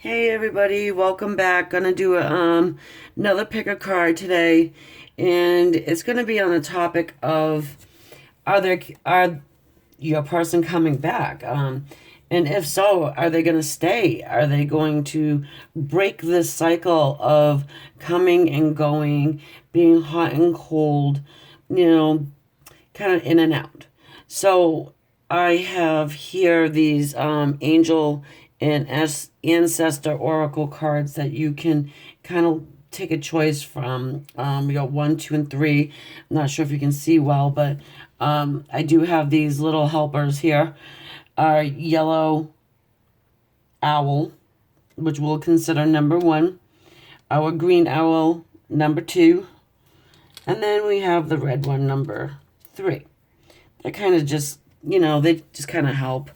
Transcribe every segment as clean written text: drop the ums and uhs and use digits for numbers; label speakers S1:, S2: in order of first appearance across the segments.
S1: Hey everybody, welcome back. Gonna do another pick a card today, and it's gonna be on the topic of are your person coming back? And if so, are they gonna stay? Are they going to break this cycle of coming and going, being hot and cold, you know, kind of in and out? So I have here these angel and ancestor oracle cards that you can kind of take a choice from. We got one, two, and three. I'm not sure if you can see well, but I do have these little helpers here. Our yellow owl, which we'll consider number one. Our green owl, number two. And then we have the red one, number three. They kind of just, they just kind of help.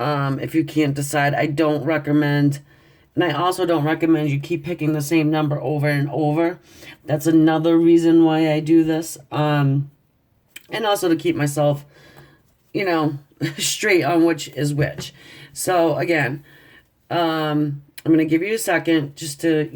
S1: If you can't decide, I don't recommend, and I also don't recommend you keep picking the same number over and over. That's another reason why I do this. And also to keep myself, straight on which is which. So again, I'm going to give you a second just to,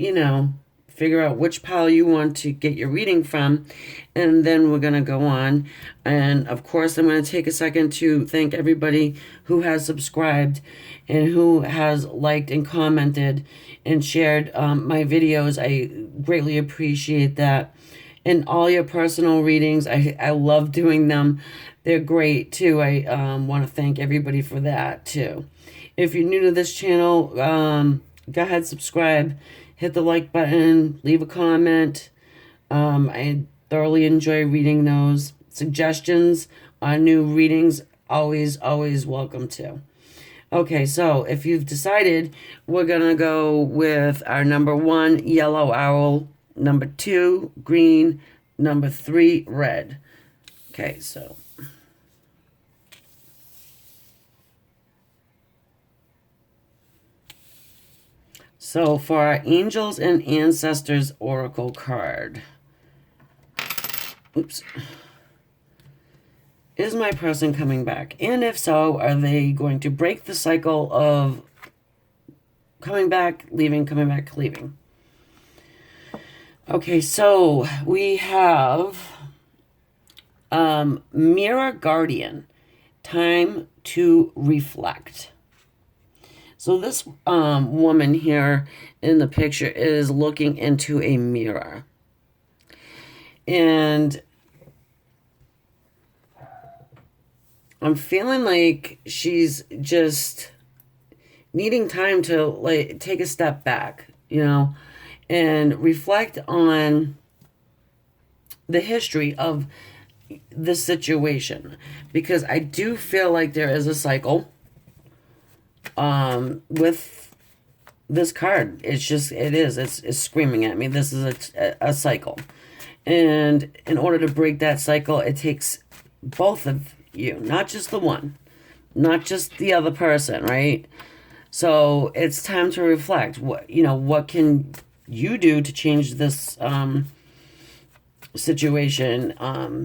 S1: figure out which pile you want to get your reading from, and then we're going to go on. And of course, I'm going to take a second to thank everybody who has subscribed and who has liked and commented and shared my videos. I greatly appreciate that. And all your personal readings, I love doing them. They're great too. I want to thank everybody for that too. If you're new to this channel, go ahead, subscribe, hit the like button, leave a comment. I thoroughly enjoy reading those. Suggestions on new readings, always welcome to. Okay, so if you've decided, we're going to go with our number one, yellow owl, number two, green, number three, red. Okay, so for our Angels and Ancestors Oracle card. Oops. Is my person coming back? And if so, are they going to break the cycle of coming back, leaving, coming back, leaving? Okay, so we have Mirror Guardian. Time to reflect. So this woman here in the picture is looking into a mirror. And I'm feeling like she's just needing time to like take a step back, and reflect on the history of the situation. Because I do feel like there is a cycle with this card. It's screaming at me. This is a cycle. And in order to break that cycle, it takes both of you, not just the one, not just the other person, right? So it's time to reflect. What can you do to change this situation,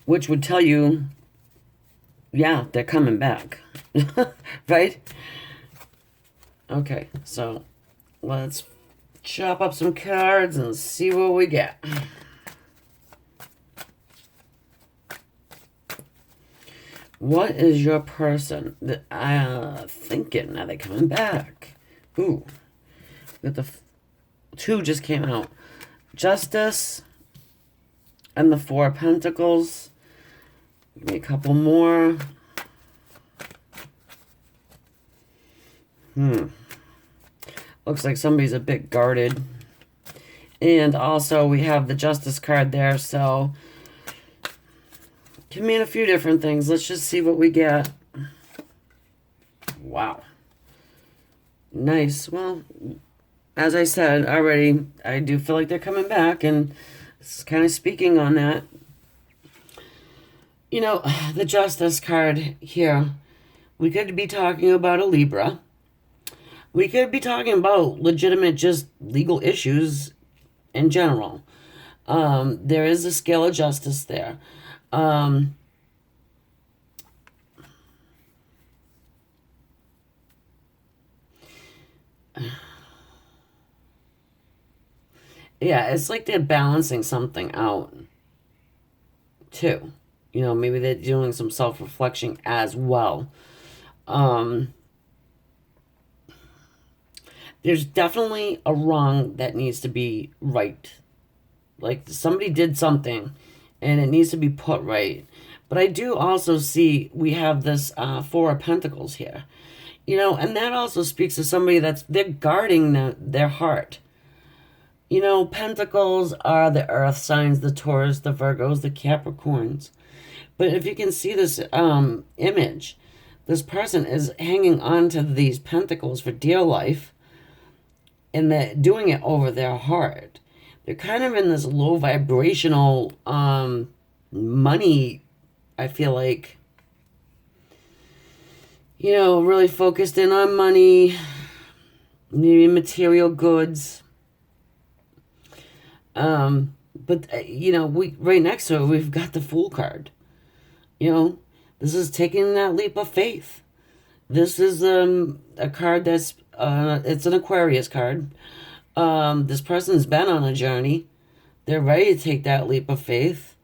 S1: which would tell you, yeah, they're coming back, right? Okay, so let's chop up some cards and see what we get. What is your person thinking? Are they coming back? Ooh, the two just came out. Justice and the Four of Pentacles. Give me a couple more. Looks like somebody's a bit guarded. And also we have the Justice card there, so can mean a few different things. Let's just see what we get. Wow. Nice. Well, as I said already, I do feel like they're coming back, and it's kind of speaking on that. The Justice card here, we could be talking about a Libra. We could be talking about legitimate, just legal issues in general. There is a scale of justice there. Yeah, it's like they're balancing something out too. Maybe they're doing some self-reflection as well. Um, there's definitely a wrong that needs to be right. Like somebody did something and it needs to be put right. But I do also see we have this Four of Pentacles here. And that also speaks to somebody they're guarding their heart. Pentacles are the earth signs, the Taurus, the Virgos, the Capricorns. But if you can see this image, this person is hanging on to these pentacles for dear life, and they're doing it over their heart. They're kind of in this low vibrational money, I feel like, really focused in on money, maybe material goods. But we right next to it, we've got the Fool card. This is taking that leap of faith. This is a card that's it's an Aquarius card. This person's been on a journey. They're ready to take that leap of faith.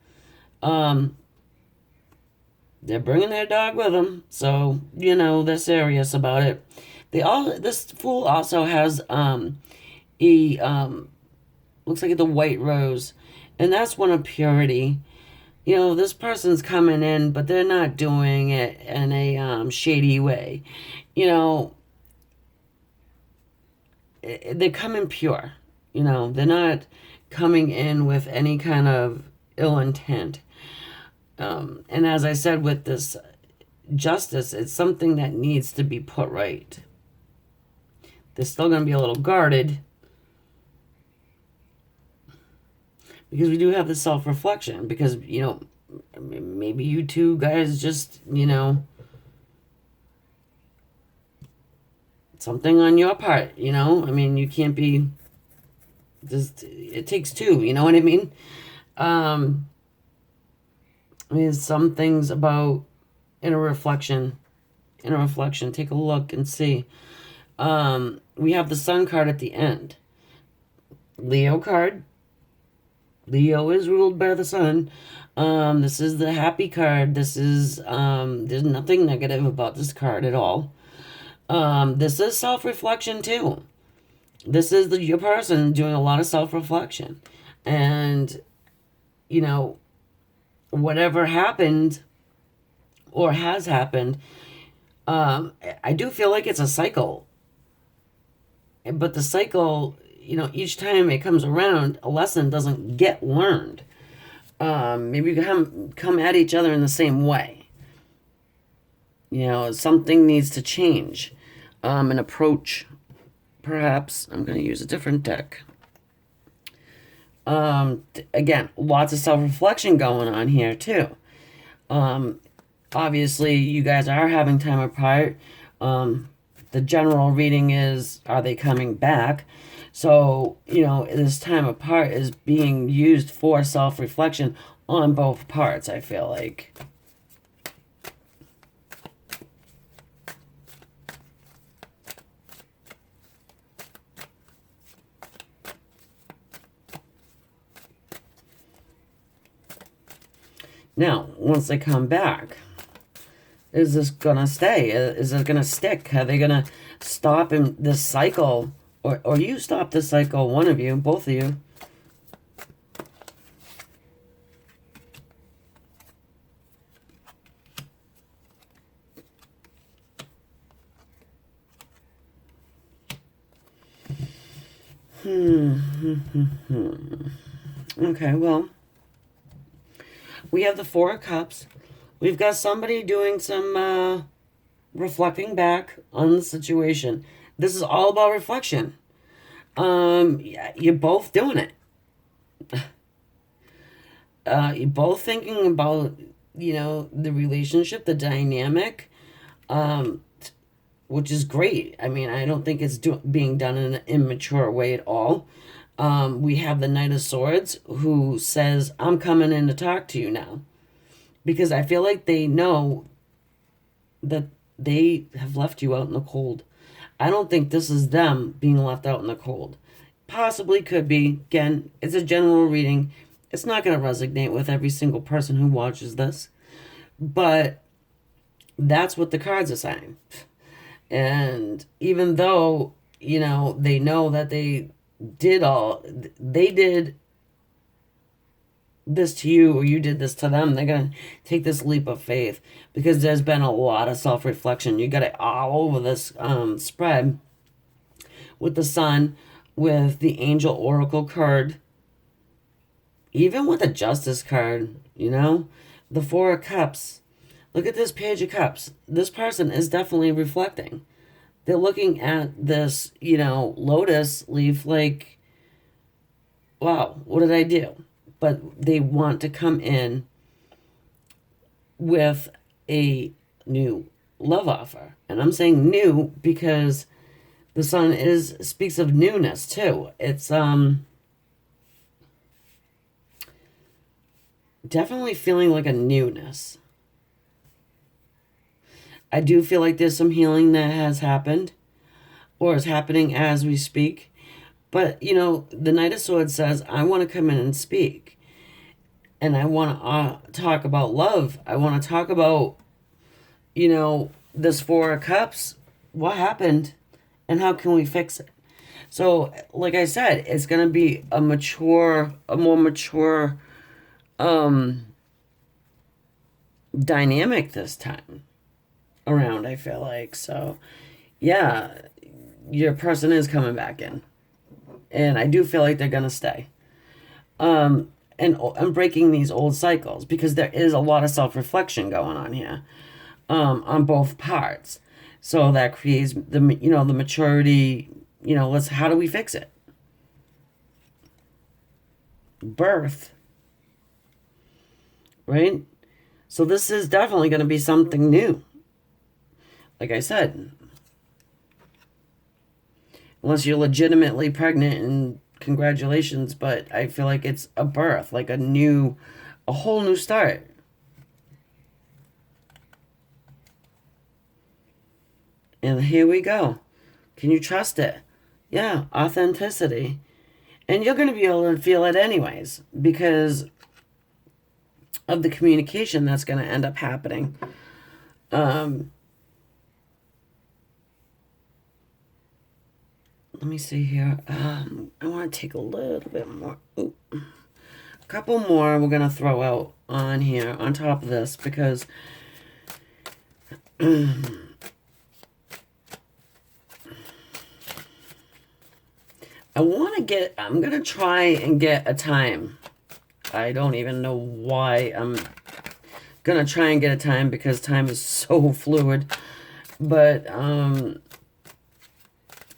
S1: They're bringing their dog with them, so they're serious about it. This Fool also has a looks like the white rose, and that's one of purity. This person's coming in, but they're not doing it in a shady way. You know, they come in pure. They're not coming in with any kind of ill intent. And as I said, with this justice, it's something that needs to be put right. They're still going to be a little guarded because we do have the self-reflection, because maybe you two guys just something on your part. You can't be just, it takes two, you know what I mean? Some things about inner reflection, take a look and see. We have the Sun card at the end. Leo card. Leo is ruled by the sun. This is the happy card. This is, there's nothing negative about this card at all. This is self-reflection too. This is your person doing a lot of self-reflection. And, whatever happened or has happened, I do feel like it's a cycle. But the cycle, each time it comes around, a lesson doesn't get learned. Maybe you come at each other in the same way. Something needs to change. An approach, perhaps. I'm going to use a different deck. Again, lots of self-reflection going on here, too. Obviously, you guys are having time apart. The general reading is, are they coming back? So, this time apart is being used for self-reflection on both parts, I feel like. Now, once they come back, is this gonna stay? Is it gonna stick? Are they gonna stop in this cycle? Or you stop this cycle, one of you, both of you. Okay, well, we have the Four of Cups. We've got somebody doing some reflecting back on the situation. This is all about reflection. You're both doing it. You're both thinking about, the relationship, the dynamic, which is great. I mean, I don't think it's being done in an immature way at all. We have the Knight of Swords who says, I'm coming in to talk to you now. Because I feel like they know that they have left you out in the cold. I don't think this is them being left out in the cold. possibly could be. Again, it's a general reading. It's not going to resonate with every single person who watches this, but that's what the cards are saying. And even though, they know that they did this to you or you did this to them, they're going to take this leap of faith because there's been a lot of self-reflection. You got it all over this spread with the sun, with the angel oracle card, even with the justice card, the Four of Cups. Look at this Page of Cups. This person is definitely reflecting. They're looking at this, lotus leaf like, wow, what did I do? But they want to come in with a new love offer. And I'm saying new because the sun speaks of newness too. It's definitely feeling like a newness. I do feel like there's some healing that has happened or is happening as we speak. But, the Knight of Swords says, I want to come in and speak. And I want to talk about love. I want to talk about, this Four of Cups. What happened and how can we fix it? So, like I said, it's going to be a more mature dynamic this time around, I feel like. So, yeah, your person is coming back in. And I do feel like they're going to stay. And breaking these old cycles because there is a lot of self-reflection going on here on both parts. So that creates the maturity, how do we fix it? Birth. Right? So this is definitely going to be something new. Like I said, unless you're legitimately pregnant, and congratulations, but I feel like it's a birth, like a whole new start. And here we go. Can you trust it? Yeah, authenticity. And you're going to be able to feel it anyways because of the communication that's going to end up happening. Let me see here. I want to take a little bit more. Ooh. A couple more we're going to throw out on here on top of this because I'm going to try and get a time. I don't even know why I'm going to try and get a time because time is so fluid. But,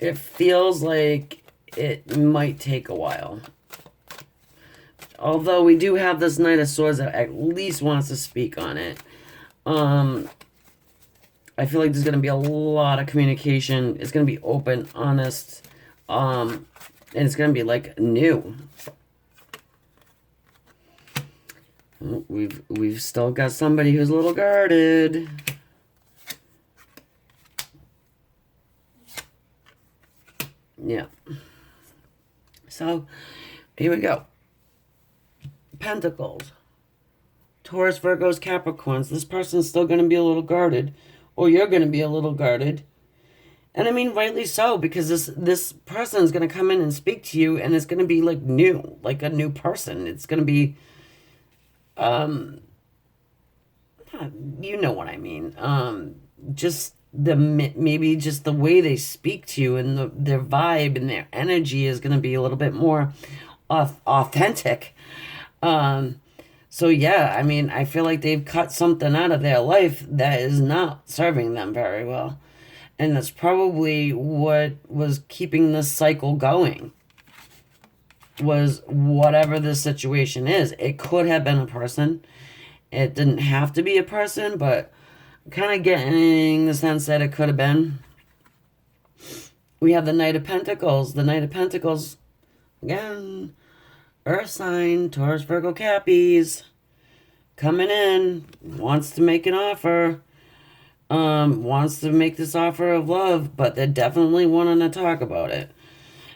S1: it feels like it might take a while. Although we do have this Knight of Swords that at least wants to speak on it. I feel like there's going to be a lot of communication. It's going to be open, honest, and it's going to be like new. We've still got somebody who's a little guarded. Yeah. So, here we go. Pentacles. Taurus, Virgos, Capricorns. This person's still going to be a little guarded. Or you're going to be a little guarded. And I mean, rightly so. Because this person is going to come in and speak to you. And it's going to be like new. Like a new person. It's going to be... you know what I mean. Just... maybe just the way they speak to you and their vibe and their energy is going to be a little bit more authentic. So yeah, I mean, I feel like they've cut something out of their life that is not serving them very well. And that's probably what was keeping this cycle going. Was whatever the situation is. It could have been a person. It didn't have to be a person, but kind of getting the sense that it could have been. We have the Knight of Pentacles. The Knight of Pentacles, again, Earth sign, Taurus, Virgo, Cappies, coming in, wants to make an offer, wants to make this offer of love, but they're definitely wanting to talk about it.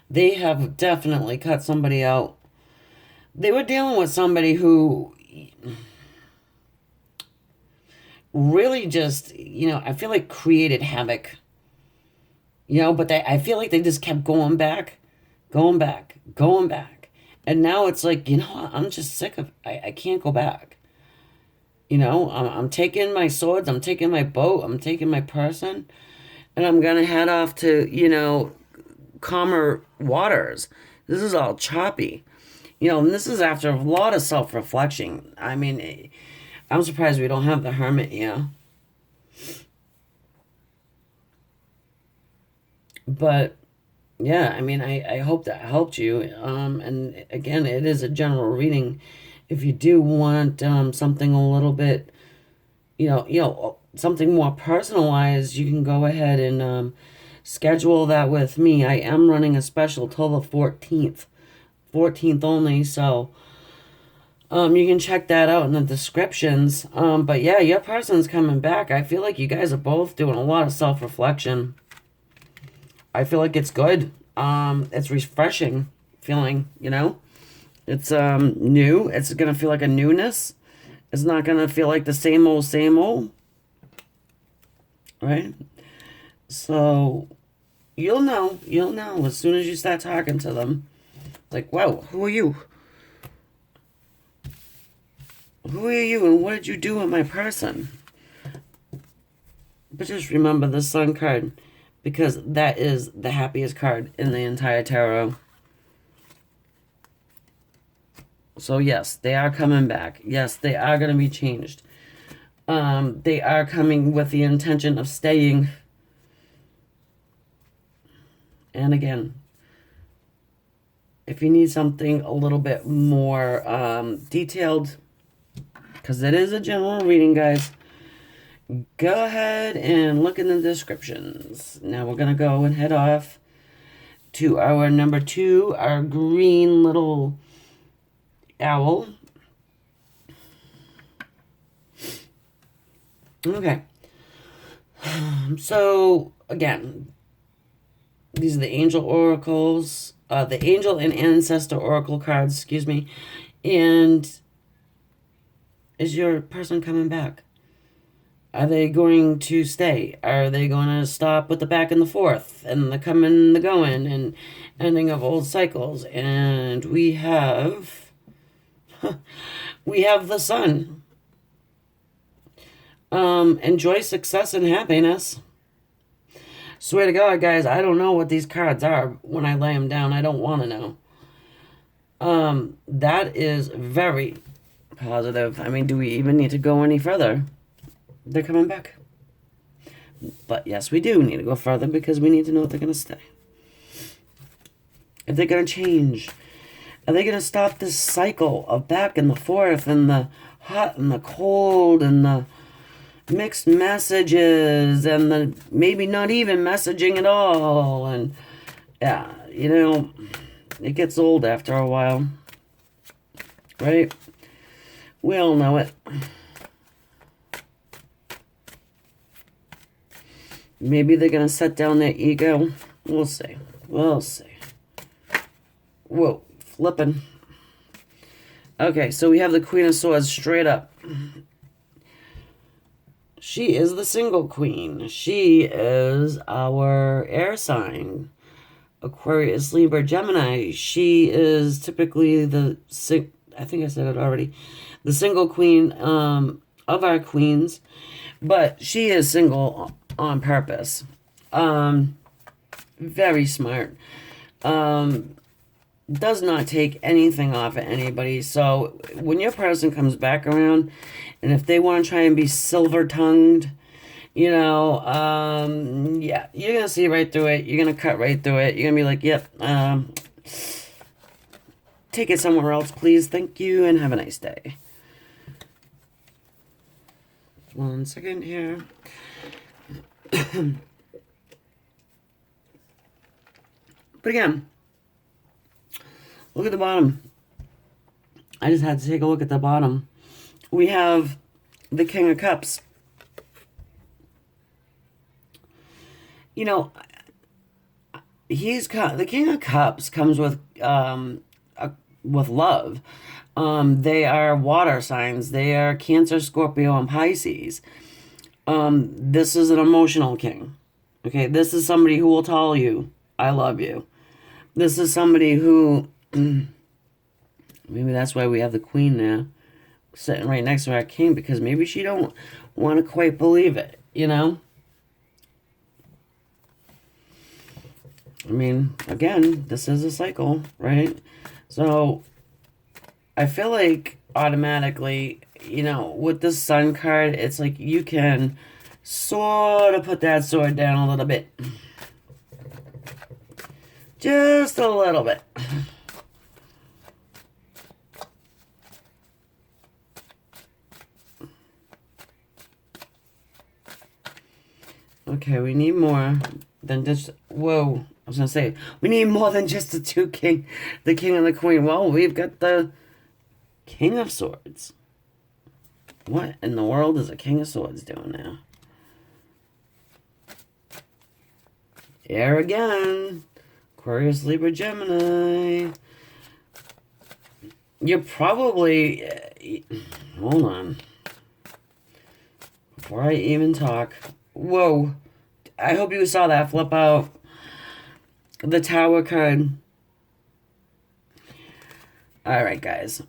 S1: They have definitely cut somebody out. They were dealing with somebody who really just, I feel like created havoc, but I feel like they just kept going back, going back, going back. And now it's like, I'm just sick of I can't go back. I'm taking my swords, I'm taking my boat, I'm taking my person, and I'm going to head off to, calmer waters. This is all choppy. And this is after a lot of self reflection. I mean, I'm surprised we don't have the hermit here. But yeah, I mean, I hope that helped you. And again, it is a general reading. If you do want something a little bit, something more personalized, you can go ahead and schedule that with me. I am running a special till the 14th only, so you can check that out in the descriptions. But yeah, your person's coming back. I feel like you guys are both doing a lot of self-reflection. I feel like it's good. It's refreshing feeling, It's new. It's gonna feel like a newness. It's not gonna feel like the same old, right? So you'll know as soon as you start talking to them. Like, wow, who are you? Who are you and what did you do with my person? But just remember the Sun card because that is the happiest card in the entire tarot. So yes, they are coming back. Yes, they are going to be changed. They are coming with the intention of staying. And again, if you need something a little bit more detailed, because it is a general reading, guys, go ahead and look in the descriptions. Now we're going to go and head off to our number 2, our green little owl. Okay. So, again, these are the angel oracles, the angel and ancestor oracle cards, excuse me. And is your person coming back? Are they going to stay? Are they going to stop with the back and the forth and the coming and the going and ending of old cycles? And we have the sun. Enjoy success and happiness. Swear to God, guys, I don't know what these cards are when I lay them down. I don't want to know. That is very positive. I mean, do we even need to go any further? They're coming back. But yes, we do need to go further because we need to know if they're going to stay. If they're going to change. Are they going to stop this cycle of back and the forth and the hot and the cold and the mixed messages and the maybe not even messaging at all? And yeah, it gets old after a while. Right? We all know it. Maybe they're going to set down their ego. We'll see. We'll see. Whoa, flipping. Okay, so we have the Queen of Swords straight up. She is the single queen. She is our air sign. Aquarius, Libra, Gemini. She is typically I think I said it already. The single queen of our queens. But she is single on purpose. Very smart. Does not take anything off of anybody. So when your person comes back around, and if they want to try and be silver-tongued, yeah, you're going to see right through it. You're going to cut right through it. You're going to be like, yep, take it somewhere else, please. Thank you, and have a nice day. 1 second here. But again, look at the bottom. I just had to take a look at the bottom. We have the King of Cups. the King of Cups comes with love. They are water signs. They are Cancer, Scorpio, and Pisces. This is an emotional king. Okay, this is somebody who will tell you, "I love you." This is somebody who maybe that's why we have the queen there sitting right next to our king, because maybe she don't want to quite believe it, you know? I mean, again, this is a cycle, right? So I feel like automatically, with the sun card, it's like you can sort of put that sword down a little bit. Just a little bit. Okay, we need more than just, whoa, I was gonna say, we need more than just the the king and the queen. Well, we've got the King of Swords. What in the world is a King of Swords doing now? Air again. Aquarius, Libra, Gemini. You're probably, hold on. Before I even talk, whoa. I hope you saw that flip out. The Tower card. Alright, guys.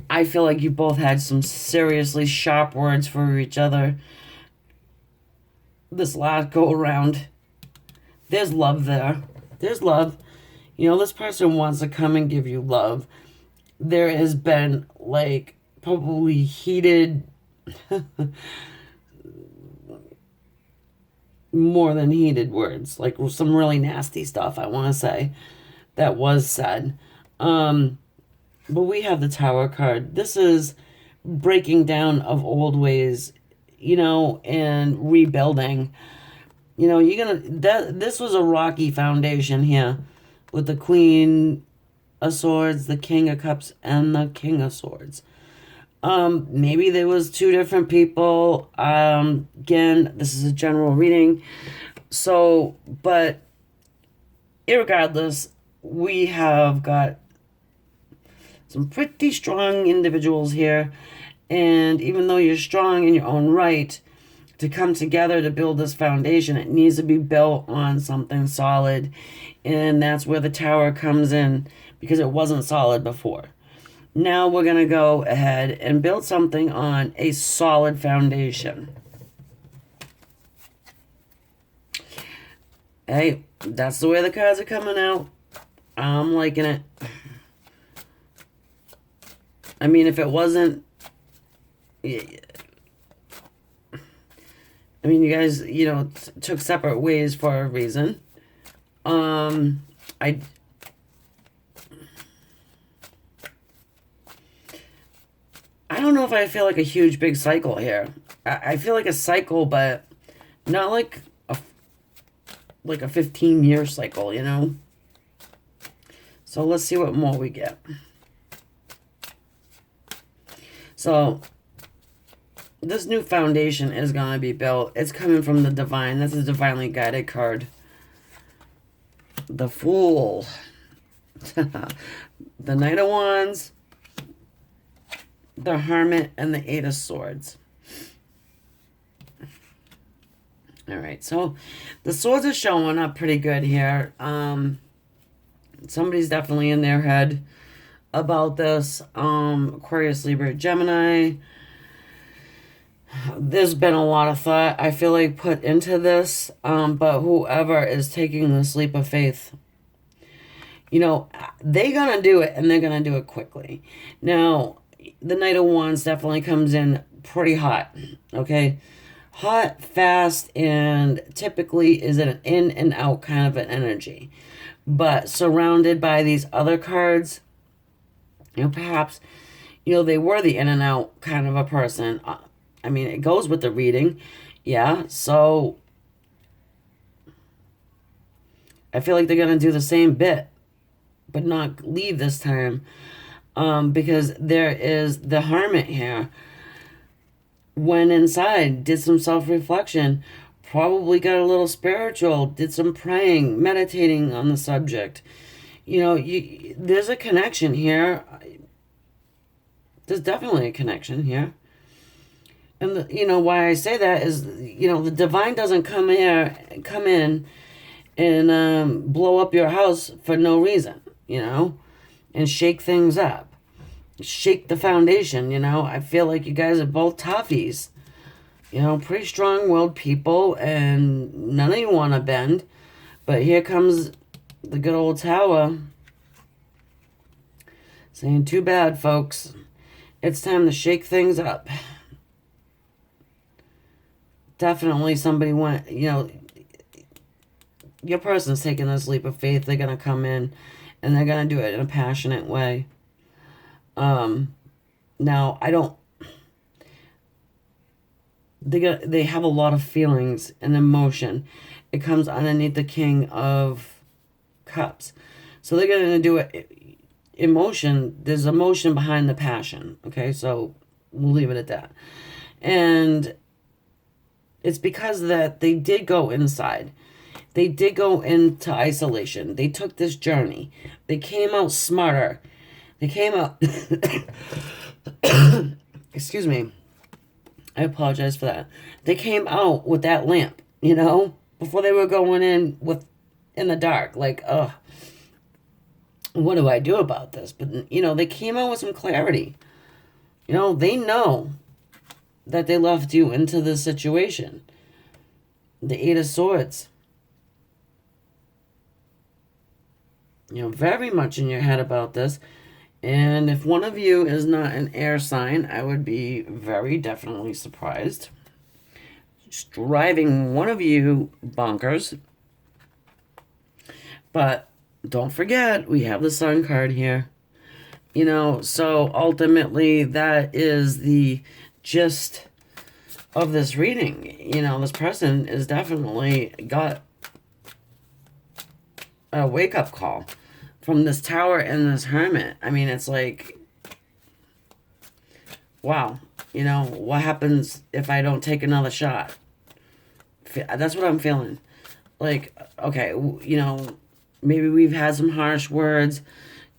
S1: I feel like you both had some seriously sharp words for each other this last go around. There's love there. There's love. This person wants to come and give you love. There has been, like, probably heated, more than heated words. Like, some really nasty stuff, I want to say, that was said. But we have the Tower card. This is breaking down of old ways, and rebuilding. This was a rocky foundation here with the Queen of Swords, the King of Cups, and the King of Swords. Maybe there was two different people. Again, this is a general reading. So, but irregardless, we have got some pretty strong individuals here. And even though you're strong in your own right, to come together to build this foundation, it needs to be built on something solid. And that's where the Tower comes in, because it wasn't solid before. Now we're going to go ahead and build something on a solid foundation. Hey, that's the way the cards are coming out. I'm liking it. I mean, if it wasn't... I mean, you guys, took separate ways for a reason. I don't know if I feel like a huge, big cycle here. I feel like a cycle, but not like a 15-year cycle, So let's see what more we get. So this new foundation is going to be built. It's coming from the Divine. That's a Divinely Guided card. The Fool. The Knight of Wands. The Hermit. And the Eight of Swords. Alright, so the swords are showing up pretty good here. Somebody's definitely in their head about this. Aquarius, Libra, Gemini. There's been a lot of thought, I feel like, put into this, but whoever is taking this leap of faith, they're gonna do it, and they're gonna do it quickly. Now, the Knight of Wands definitely comes in pretty hot, okay? Hot, fast, and typically is an in and out kind of an energy. But surrounded by these other cards, perhaps, they were the in and out kind of a person. I mean, it goes with the reading. Yeah, so I feel like they're going to do the same bit, but not leave this time. Because there is the Hermit here. went inside, did some self-reflection, probably got a little spiritual, did some praying, meditating on the subject. There's a connection here. There's definitely a connection here. And why I say that is, the divine doesn't come in and blow up your house for no reason, and shake things up, shake the foundation. I feel like you guys are both toughies, pretty strong-willed people, and none of you want to bend. But here comes the good old Tower saying, too bad, folks. It's time to shake things up. Definitely somebody went, your person's taking this leap of faith. They're going to come in and they're going to do it in a passionate way. Now, they have a lot of feelings and emotion. It comes underneath the King of Cups. So they're going to do it. Emotion, there's emotion behind the passion. Okay, so we'll leave it at that. And it's because that they did go inside. They did go into isolation. They took this journey. They came out smarter. They came out... Excuse me. I apologize for that. They came out with that lamp, before they were going in the dark. Like, what do I do about this? But, they came out with some clarity. They know that they left you into this situation. The Eight of Swords. Very much in your head about this. And if one of you is not an air sign, I would be very definitely surprised. Just driving one of you bonkers. But don't forget, we have the Sun card here. So ultimately that is the gist of this reading. This person is definitely got a wake-up call from this Tower and this Hermit. I mean, it's like, wow, what happens if I don't take another shot? That's what I'm feeling. Like, okay, maybe we've had some harsh words,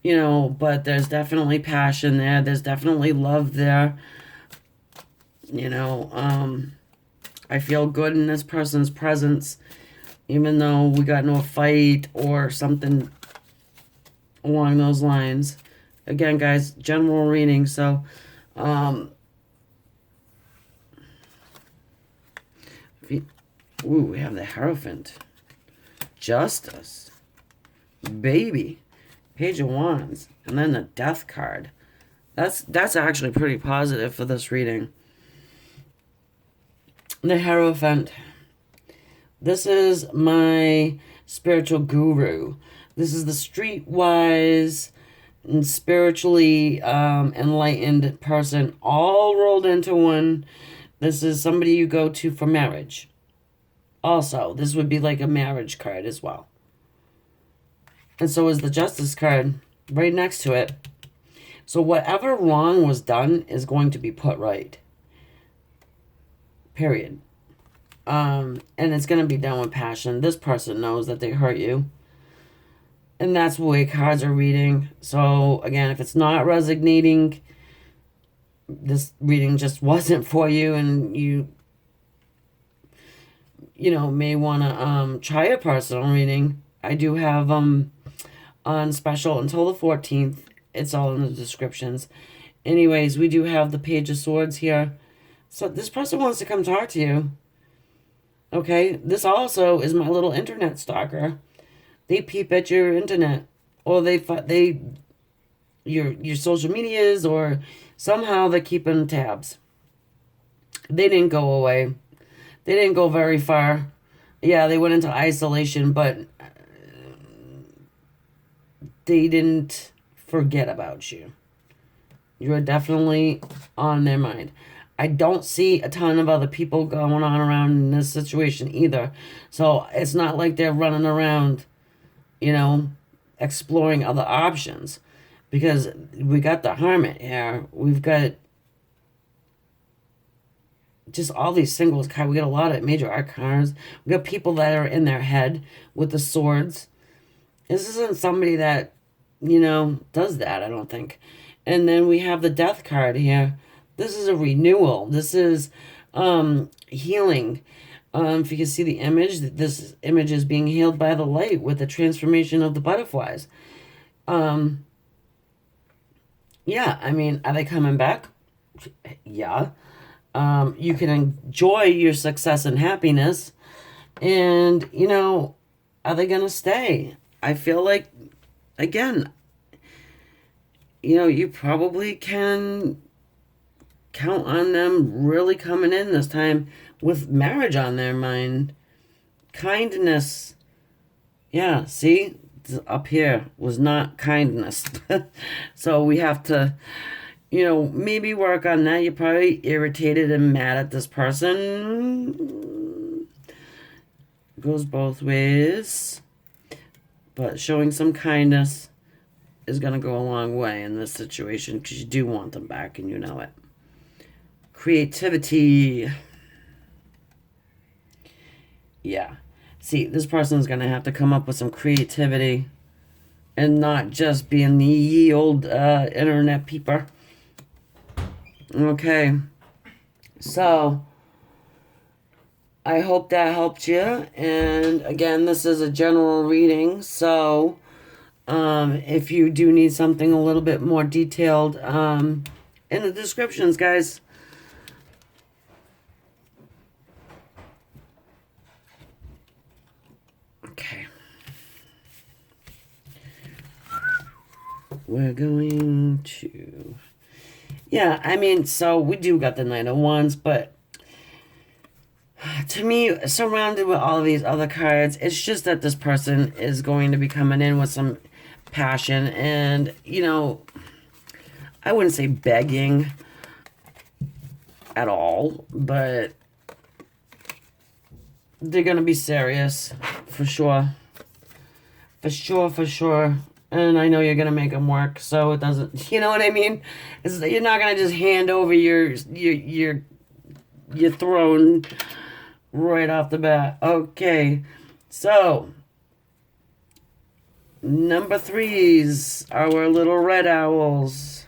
S1: but there's definitely passion there. There's definitely love there. I feel good in this person's presence, even though we got into a fight or something along those lines. Again, guys, general reading, so we have the Hierophant, Justice, Baby, Page of Wands, and then the Death card. That's actually pretty positive for this reading. The Hierophant. This is my spiritual guru. This is the streetwise and spiritually enlightened person all rolled into one. This is somebody you go to for marriage. Also, this would be like a marriage card as well. And so is the Justice card right next to it. So whatever wrong was done is going to be put right. Period. And it's going to be done with passion. This person knows that they hurt you. And that's the way cards are reading. So, again, if it's not resonating, this reading just wasn't for you, and you may want to try a personal reading. I do have on special until the 14th. It's all in the descriptions. Anyways, we do have the Page of Swords here. So this person wants to come talk to you. Okay, this also is my little internet stalker. They peep at your internet, or your social medias, or somehow they're keeping tabs. They didn't go away. They didn't go very far. Yeah, they went into isolation, but they didn't forget about you. You are definitely on their mind. I don't see a ton of other people going on around in this situation either. So it's not like they're running around, exploring other options. Because we got the Hermit here. We've got just all these singles cards. We got a lot of major arcanas. We got people that are in their head with the swords. This isn't somebody that, does that, I don't think. And then we have the death card here. This is a renewal. This is healing. If you can see the image, this image is being healed by the light with the transformation of the butterflies. Yeah, I mean, are they coming back? Yeah. You can enjoy your success and happiness. And, are they going to stay? I feel like, again, you probably can count on them really coming in this time with marriage on their mind. Kindness. Yeah, see? Up here was not kindness. So we have to, maybe work on that. You're probably irritated and mad at this person. Goes both ways. But showing some kindness is going to go a long way in this situation because you do want them back and you know it. Creativity. Yeah. See, this person's going to have to come up with some creativity and not just being the ye old internet peeper. Okay. So, I hope that helped you. And again, this is a general reading. So, if you do need something a little bit more detailed, in the descriptions, guys. Okay. We're going to... Yeah, I mean, so we do got the Knight of Wands, but to me, surrounded with all of these other cards, it's just that this person is going to be coming in with some passion and, I wouldn't say begging at all, but they're going to be serious for sure. For sure. And I know you're going to make them work, so it doesn't, you know what I mean? You're not going to just hand over your throne right off the bat. Okay, so number 3's our little red owls.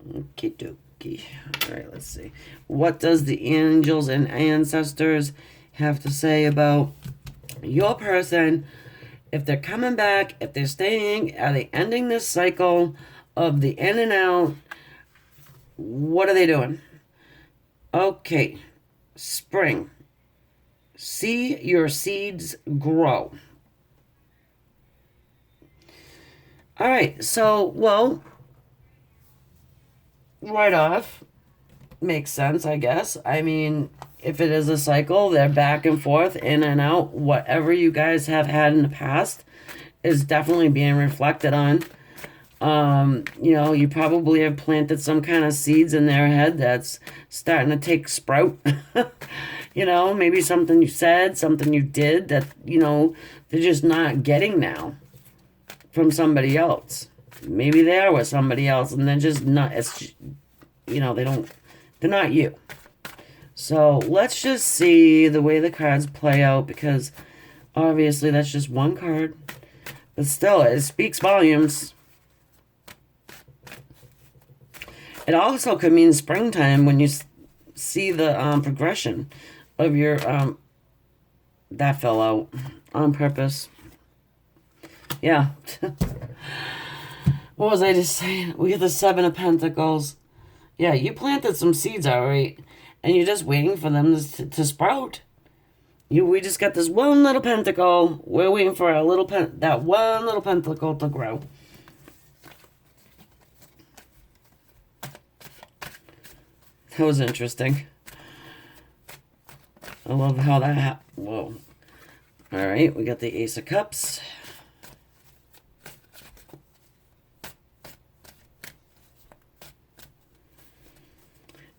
S1: Okie dokie. All right, let's see. What does the angels and ancestors have to say about your person? If they're coming back, if they're staying, are they ending this cycle of the in and out? What are they doing? Okay, spring. See your seeds grow. All right, so, well, right off, makes sense, I guess. I mean, if it is a cycle, they're back and forth, in and out. Whatever you guys have had in the past is definitely being reflected on. You probably have planted some kind of seeds in their head that's starting to take sprout. Maybe something you said, something you did that, they're just not getting now from somebody else. Maybe they are with somebody else and they're just not, they're not you. So let's just see the way the cards play out, because obviously that's just one card. But still, it speaks volumes. It also could mean springtime when you see the progression of your... that fell out on purpose. Yeah. What was I just saying? We have the 7 of Pentacles. Yeah, you planted some seeds, all right. And you're just waiting for them to sprout. We just got this one little pentacle. We're waiting for that one little pentacle to grow. That was interesting. I love how that happened. Whoa. All right, we got the Ace of Cups.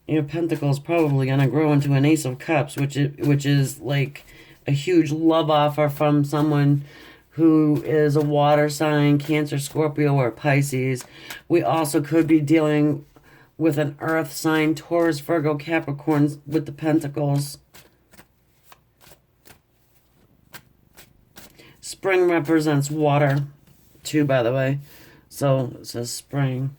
S1: Your pentacle is probably going to grow into an Ace of Cups, which is like a huge love offer from someone who is a water sign, Cancer, Scorpio, or Pisces. We also could be dealing with an earth sign, Taurus, Virgo, Capricorn with the pentacles. Spring represents water, too, by the way. So it says spring.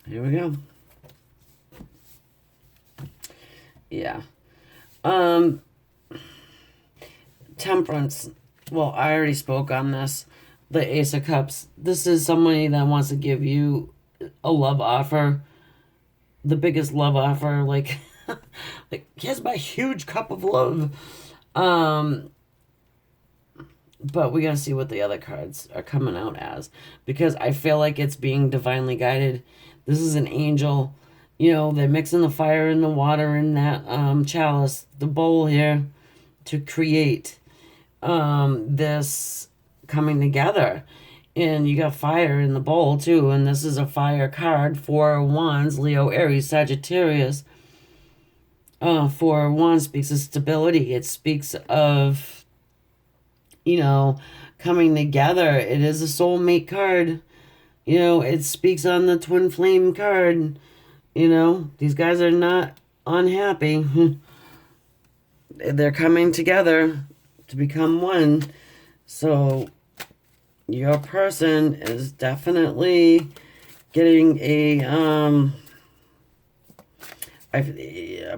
S1: Here we go. Yeah. Temperance. Well, I already spoke on this. The Ace of Cups. This is somebody that wants to give you a love offer. The biggest love offer. Like, like here's my huge cup of love. But we gotta see what the other cards are coming out as. Because I feel like it's being divinely guided. This is an angel. You know, they're mixing the fire and the water in that chalice, the bowl here, to create this coming together. And you got fire in the bowl too, and this is a fire card. 4 of Wands, Leo, Aries, Sagittarius. 4 of Wands speaks of stability. It speaks of, you know, coming together. It is a soulmate card. You know, it speaks on the twin flame card. You know, these guys are not unhappy. They're coming together to become one. So your person is definitely getting a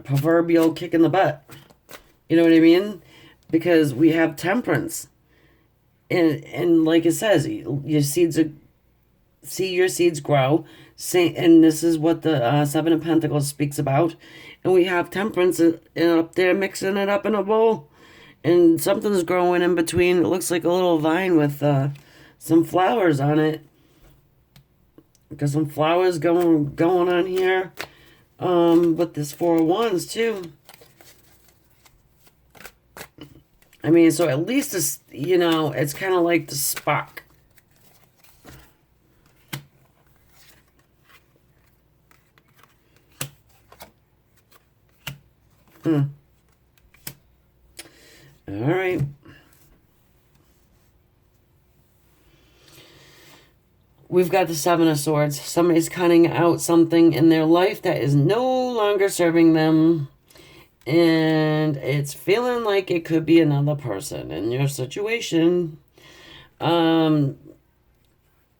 S1: proverbial kick in the butt. You know what I mean? Because we have temperance. And like it says, your seeds are, see your seeds grow. And this is what the Seven of Pentacles speaks about. And we have temperance up there mixing it up in a bowl. And something's growing in between. It looks like a little vine with some flowers on it. Got some flowers going on here. With this 4 of Wands too. I mean, so at least it's, you know, it's kind of like the spark. All right. We've got the 7 of Swords. Somebody's cutting out something in their life that is no longer serving them. And it's feeling like it could be another person in your situation. You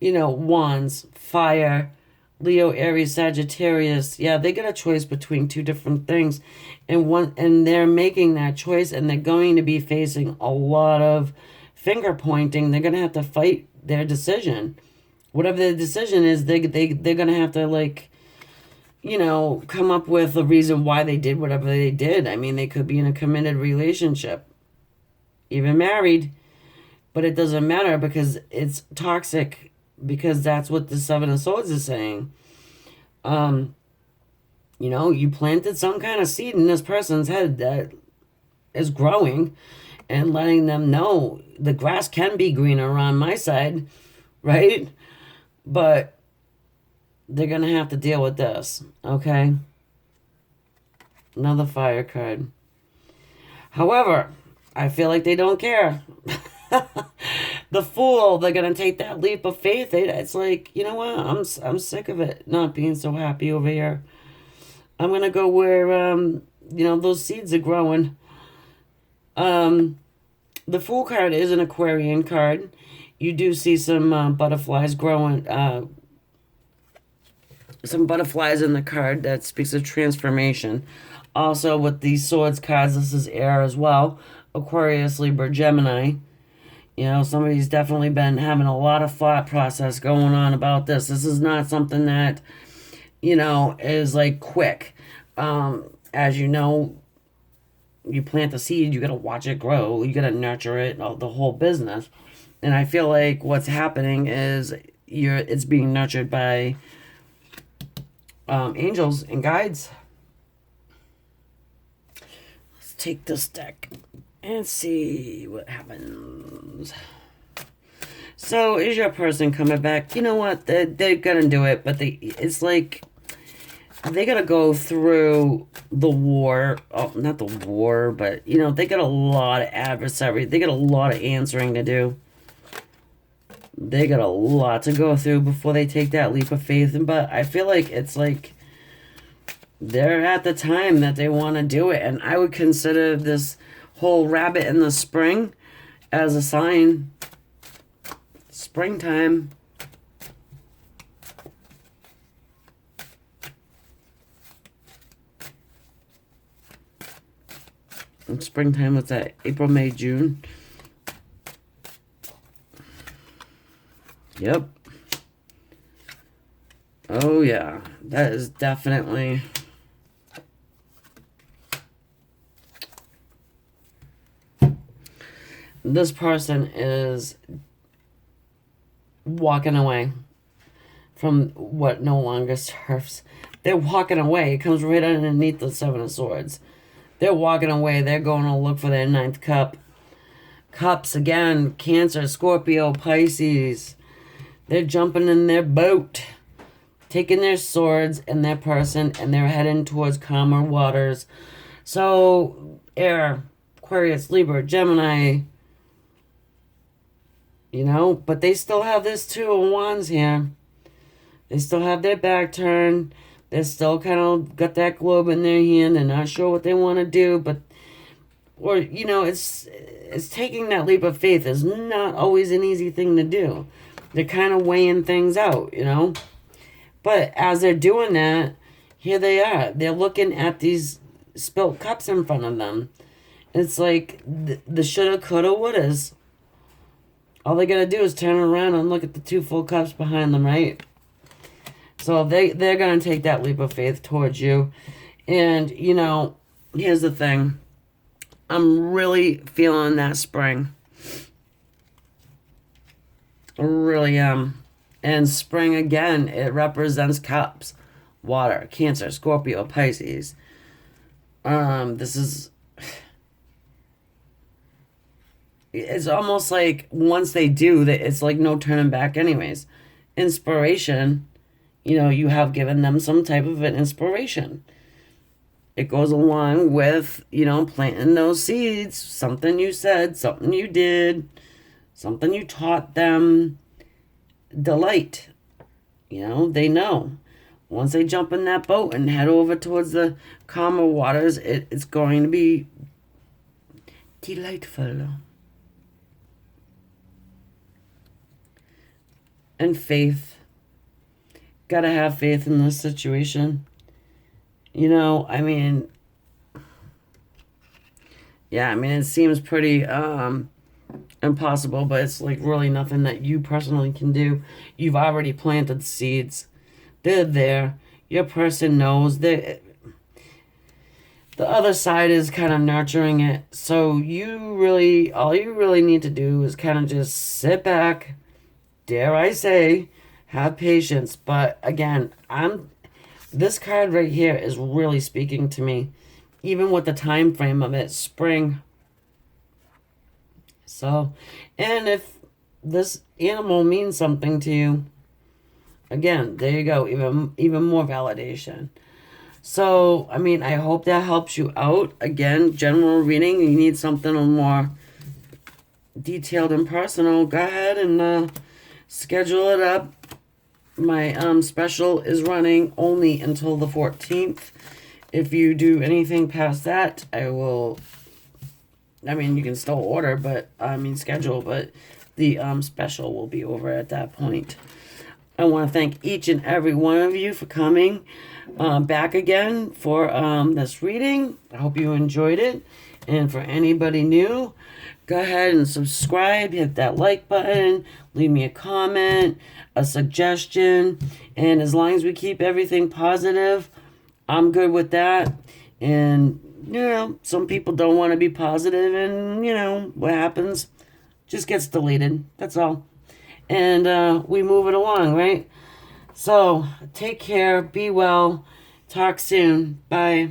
S1: know, Wands, fire, Leo, Aries, Sagittarius. Yeah, they got a choice between 2 different things. And they're making that choice, and they're going to be facing a lot of finger pointing. They're going to have to fight their decision. Whatever their decision is, they're going to have to, like, you know, come up with a reason why they did whatever they did. I mean, they could be in a committed relationship, even married, but it doesn't matter because it's toxic, because that's what the 7 of Swords is saying. You know, you planted some kind of seed in this person's head that is growing, and letting them know the grass can be greener on my side, right? But they're going to have to deal with this, okay? Another fire card. However, I feel like they don't care. The Fool, they're going to take that leap of faith. It's like, you know what? I'm sick of it not being so happy over here. I'm going to go where, you know, those seeds are growing. The Fool card is an Aquarian card. You do see some butterflies growing, some butterflies in the card that speaks of transformation. Also, with these Swords cards, this is air as well. Aquarius, Libra, Gemini. You know, somebody's definitely been having a lot of thought process going on about this. This is not something that, you know, is like quick. As you know, you plant a seed, you got to watch it grow. You got to nurture it, the whole business. And I feel like what's happening is it's being nurtured by angels and guides. Let's take this deck and see what happens. So is your person coming back? You know what? They're gonna do it, but it's like they gotta go through the war. Oh, not the war, but you know, they got a lot of adversary. They got a lot of answering to do. They got a lot to go through before they take that leap of faith. But I feel like it's like they're at the time that they want to do it. And I would consider this whole rabbit in the spring as a sign. Springtime. And springtime, what's that? April, May, June. Yep. Oh, yeah. That is definitely... This person is walking away from what no longer serves. They're walking away. It comes right underneath the Seven of Swords. They're walking away. They're going to look for their ninth cup. Cups, again, Cancer, Scorpio, Pisces. They're jumping in their boat, taking their swords and their person, and they're heading towards calmer waters. So, Air, Aquarius, Libra, Gemini, you know, but they still have this Two of Wands here. They still have their back turned. They're still kind of got that globe in their hand. They're not sure what they want to do, but, or, you know, it's taking that leap of faith is not always an easy thing to do. They're kind of weighing things out, you know. But as they're doing that, here they are. They're looking at these spilt cups in front of them. It's like the shoulda, coulda, wouldas. All they gotta do is turn around and look at the two full cups behind them, right? So they're gonna take that leap of faith towards you. And, you know, here's the thing. I'm really feeling that spring. I really am. And spring, again, it represents cups. Water, Cancer, Scorpio, Pisces. This is... It's almost like once they do, that it's like no turning back anyways. Inspiration, you know, you have given them some type of an inspiration. It goes along with, you know, planting those seeds. Something you said, something you did, something you taught them. Delight. You know, they know. Once they jump in that boat and head over towards the calmer waters, it's going to be delightful. And faith. Gotta have faith in this situation. You know, I mean, yeah, I mean, it seems pretty impossible, but it's like really nothing that you personally can do. You've already planted seeds. They're there. Your person knows that the other side is kind of nurturing it. So all you really need to do is kind of just sit back, dare I say, have patience. But again, this card right here is really speaking to me, even with the time frame of it, spring. So, and if this animal means something to you, again, there you go, even more validation. So, I mean, I hope that helps you out. Again, general reading, you need something more detailed and personal, go ahead and schedule it up. My special is running only until the 14th. If you do anything past that, you can still order, but, schedule, but the special will be over at that point. I want to thank each and every one of you for coming back again for this reading. I hope you enjoyed it. And for anybody new, go ahead and subscribe, hit that like button, leave me a comment, a suggestion, and as long as we keep everything positive, I'm good with that. And, you know, some people don't want to be positive, and, you know, what happens? Just gets deleted. That's all. And we move it along, right? So, take care, be well, talk soon, bye.